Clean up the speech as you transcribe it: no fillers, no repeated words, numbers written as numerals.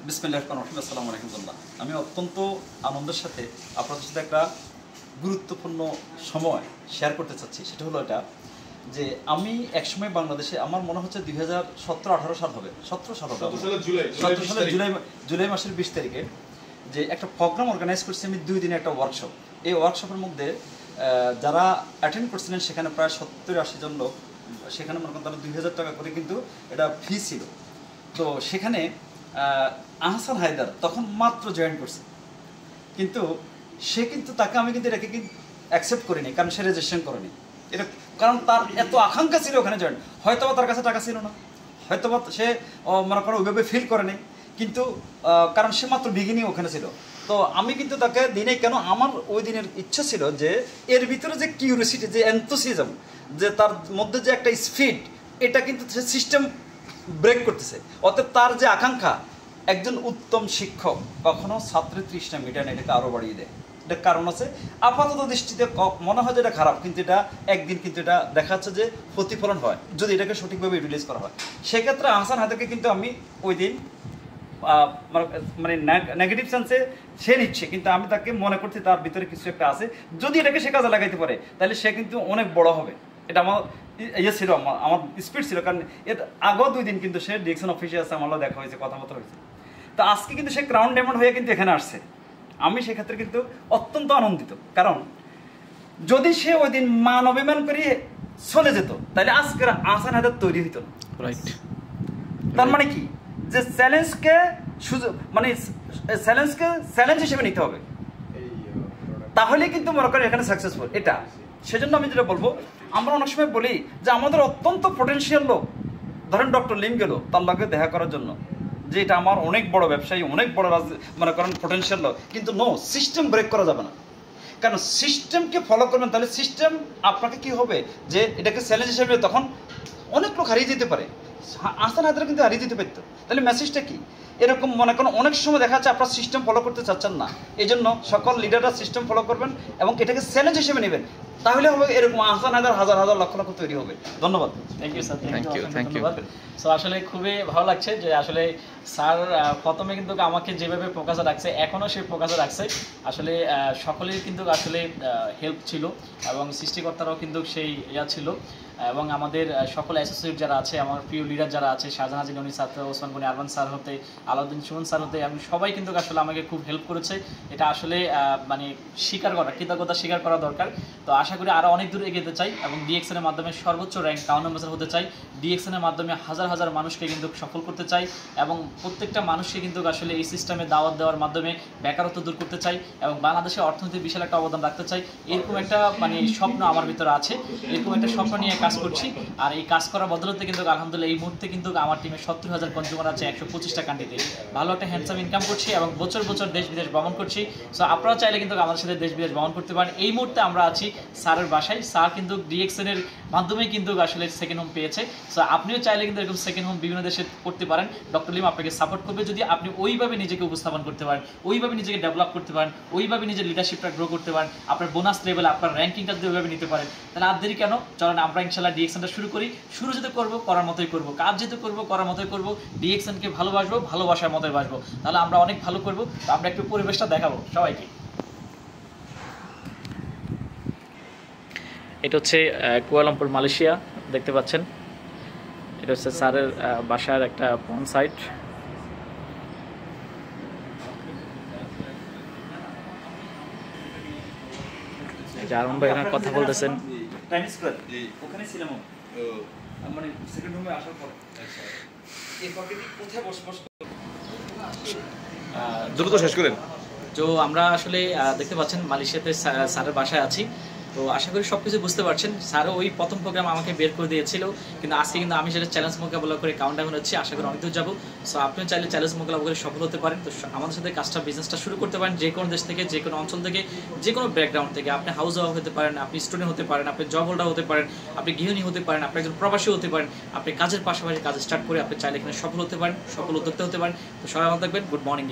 বিসমিল্লাহির রহমানির রহিম। আসসালামু আলাইকুম। আমি অত্যন্ত আনন্দের সাথে আপনাদের সাথে একটা গুরুত্বপূর্ণ সময় শেয়ার করতে চাচ্ছি। সেটা হলো এটা যে আমি একসময় বাংলাদেশে আমার মনে হচ্ছে 2017-18 সাল হবে, 17 সাল হবে, 17 সালের জুলাই মাসের 20 তারিখে যে একটা প্রোগ্রাম অর্গানাইজ করছি আমি 2 দিনের একটা ওয়ার্কশপ। এই ওয়ার্কশপের মধ্যে যারা অ্যাটেন্ড করছিলেন সেখানে প্রায় 70-80 জন লোক, সেখানে মনে করেন তারা 2000 টাকা করে কিন্তু এটা ফি ছিল। তো সেখানে আহসান হায়দার তখন মাত্র জয়েন করছে, কিন্তু সে কিন্তু তাকে আমি কিন্তু এটাকে কিন্তু অ্যাকসেপ্ট করিনি, কারণ সে রেজিস্ট্রেশন করেনি। এটা কারণ তার এত আকাঙ্ক্ষা ছিল ওখানে জয়েন, হয়তো তার কাছে টাকা ছিল না, হয়তো সে মনে করো ওইভাবে ফিল করেনি, কিন্তু কারণ সে মাত্র বিগিনিং ওখানে ছিল। তো আমি কিন্তু তাকে দিনে কেন আমার ওই দিনের ইচ্ছা ছিল যে এর ভিতরে যে কিউরিয়াসিটি, যে এনথুসিয়াজম, যে তার মধ্যে যে একটা স্পিড, এটা কিন্তু সে সিস্টেম ব্রেক করতেছে। অতএব তার যে আকাঙ্ক্ষা, একজন উত্তম শিক্ষক কখনো ছাত্রের তৃষ্ণা মেটায় না, এটাকে আরও বাড়িয়ে দেয়। এটার কারণ আছে, আপাতত দৃষ্টিতে মনে হয় যে এটা খারাপ, কিন্তু এটা একদিন কিন্তু এটা দেখা যাচ্ছে যে প্রতিফলন হয় যদি এটাকে সঠিকভাবে ইউটিলাইজ করা হয়। সেক্ষেত্রে আহসান হায়দারকে কিন্তু আমি ওই দিন মানে নেগেটিভ সেন্সে সে নিচ্ছে, কিন্তু আমি তাকে মনে করছি তার ভিতরে কিছু একটা আছে, যদি এটাকে সে কাজে লাগাইতে পারে তাহলে সে কিন্তু অনেক বড় হবে। এটা আমার ইয়ে ছিল, আমার স্পিড ছিল, কারণ এর আগেও 2 দিন কিন্তু সে ডিরেকশন অফিসে আছে, আমারও দেখা হয়েছে, কথাবার্তা হয়েছে। তো আজকে কিন্তু সে ক্রাউন ডায়মন্ড হয়ে কিন্তু এখানে আসছে। আমি সেক্ষেত্রে কিন্তু অত্যন্ত আনন্দিত, কারণ যদি সে ওই দিন মান অভিমান করে চলে যেত তাহলে আজকের আহসান হায়দার তৈরি হইতো না। রাইট। তার মানে কি, যে চ্যালেঞ্জকে সুযোগ, মানে চ্যালেঞ্জকে চ্যালেঞ্জ হিসেবে নিতে হবে, তাহলে কিন্তু মনে করেন এখানে সাকসেসফুল। এটা সেজন্য আমি যেটা বলবো, আমরা অনেক সময় বলি যে আমাদের অত্যন্ত পটেনশিয়াল লোক, ধরেন ডক্টর লিম গেল তার লগে দেখা করার জন্য, যে এটা আমার অনেক বড় ব্যবসায়ী, অনেক বড় মনে করেন পটেনশিয়াল লোক, কিন্তু নো, সিস্টেম ব্রেক করা যাবে না। কারণ সিস্টেমকে ফলো করবেন, তাহলে সিস্টেম আপনাকে কি হবে যে এটাকে চ্যালেঞ্জ হিসেবে, তখন অনেক লোক হারিয়ে দিতে পারে। আহসান হায়দার কিন্তু হারিয়ে দিতে পারতো। তাহলে মেসেজটা কি, এরকম মনে করেন অনেক সময় দেখা যাচ্ছে আপনার সিস্টেম ফলো করতে চাচ্ছেন না, এই জন্য সকল লিডাররা সিস্টেম ফলো করবেন এবং এটাকে চ্যালেঞ্জ হিসেবে নেবেন, তাহলে হবে এরকম আহসান হায়দার হাজার হাজার লক্ষ লক্ষ তৈরি হবে। ধন্যবাদ। Thank you sir, thank you. So আসলে খুবই ভালো লাগছে যে আসলে স্যার প্রথমে কিন্তু আমাকে যেভাবে ফোকাসে রাখছে, এখনও সেই ফোকাসে রাখছে। আসলে সকলেই কিন্তু আসলে হেল্প ছিল এবং সৃষ্টিকর্তারাও কিন্তু সেই ইয়া ছিল, এবং আমাদের সকল অ্যাসোসিয়েট যারা আছে, আমার প্রিয় লিডার যারা আছে, শাহজাহান জিননি স্যার, ওসমান গনি আরমান স্যার হতে, আলাউদ্দিন সুমন স্যার হতে, এবং সবাই কিন্তু আসলে আমাকে খুব হেল্প করেছে। এটা আসলে মানে স্বীকার করা, কৃতজ্ঞতা স্বীকার করা দরকার। তো আশা করি আরও অনেক দূর এগিয়ে যেতে চাই এবং ডিএক্সএন এর মাধ্যমে সর্বোচ্চ র্যাঙ্ক টাউন অ্যাম্বাসেডর হতে চাই। ডিএক্সএন এর মাধ্যমে হাজার হাজার মানুষকে কিন্তু সফল করতে চাই এবং প্রত্যেকটা মানুষকে কিন্তু আসলে এই সিস্টেমে দাওয়াত দেওয়ার মাধ্যমে বেকারত্ব দূর করতে চাই এবং বাংলাদেশের অর্থনীতি বিশাল একটা অবদান রাখতে চাই। এরকম একটা মানে স্বপ্ন আমার ভিতরে আছে, এরকম একটা স্বপ্ন নিয়ে কাজ করছি। আর এই কাজ করার বদলতে কিন্তু আলহামদুলিল্লাহ এই মুহূর্তে কিন্তু আমার টিমে 70,000 কনজিউমার আছে 125টা কান্ট্রিতে, ভালো একটা হ্যান্ডসাম ইনকাম করছি এবং বছর বছর দেশ বিদেশ ভ্রমণ করছি। সো আপনারা চাইলে কিন্তু আমাদের সাথে দেশ বিদেশ ভ্রমণ করতে পারেন। এই মুহূর্তে আমরা আছি স্যারের বাসায়, স্যার কিন্তু ডিএক্সএন এর মাধ্যমে কিন্তু আসলে সেকেন্ড হোম পেয়েছে। সো আপনিও চাইলে কিন্তু এরকম সেকেন্ড হোম বিভিন্ন দেশে করতে পারেন। ডক্টর লিম আপনাকে সাপোর্ট করবে যদি আপনি ওইভাবে নিজেকে উপস্থাপন করতে পারেন, ওইভাবে নিজেকে ডেভেলপ করতে পারেন, ওইভাবে নিজের লিডারশিপটা গ্রো করতে পারেন, আপনার বোনাস লেভেল, আপনার র্যাঙ্কিংটা যদি ওইভাবে নিতে পারেন, তাহলে আর দেরি কেন, চলেন আমরা ইনশাল্লাহ ডিএক্সএনটা শুরু করি। শুরু যেতে করবো করার মতোই করবো, কাজ যেতে করবো করার মতোই করবো, ডিএক্সএনকে ভালোবাসবো, ভালোবাসার মতোই বাসবো, তাহলে আমরা অনেক ভালো করবো। তো আমরা একটু পরিবেশটা দেখাবো সবাইকে। এটা হচ্ছে কুয়ালালামপুর, মালয়েশিয়া, দেখতে পাচ্ছেন। এটা হচ্ছে স্যারের বাসার একটা পন সাইট। আরমান ভাই এখানে কথা বলতেছেন। টাইম স্কয়ার ওখানে ছিলাম, মানে সেকেন্ড হোমে আসার পরে এই পকেটে কোথায় বসবাস দ্রুত শেষ করেন। তো আমরা আসলে দেখতে পাচ্ছেন মালয়েশিয়াতে স্যারের বাসায় আছি। তো আশা করি সব কিছু বুঝতে পারছেন। স্যারও ওই প্রথম প্রোগ্রাম আমাকে বের করে দিয়েছিল, কিন্তু আজকে কিন্তু আমি সেটা চ্যালেঞ্জ মোকাবেলা করে কাউন্ট ডাউন হচ্ছে, আশা করি অনেক দূর যাবো। সো আপনিও চাইলে চ্যালেঞ্জ মোকাবেলা করে সফল হতে পারেন। তো আমাদের সাথে কাজটা, বিজনেসটা শুরু করতে পারেন যে কোনো দেশ থেকে, যে কোনো অঞ্চল থেকে, যে কোনো ব্যাকগ্রাউন্ড থেকে। আপনি হাউস ওয়াইফ হতে পারেন, আপনি স্টুডেন্ট হতে পারেন, আপনি জব হোল্ডার হতে পারেন, আপনি গৃহিণী হতে পারেন, আপনি একজন প্রবাসী হতে পারেন। আপনি কাজের পাশাপাশি কাজ স্টার্ট করে আপনি চাইলে এখানে সফল হতে পারেন, সফল উদ্যোক্তা হতে পারেন। তো সবাই ভালো থাকবেন। Good morning.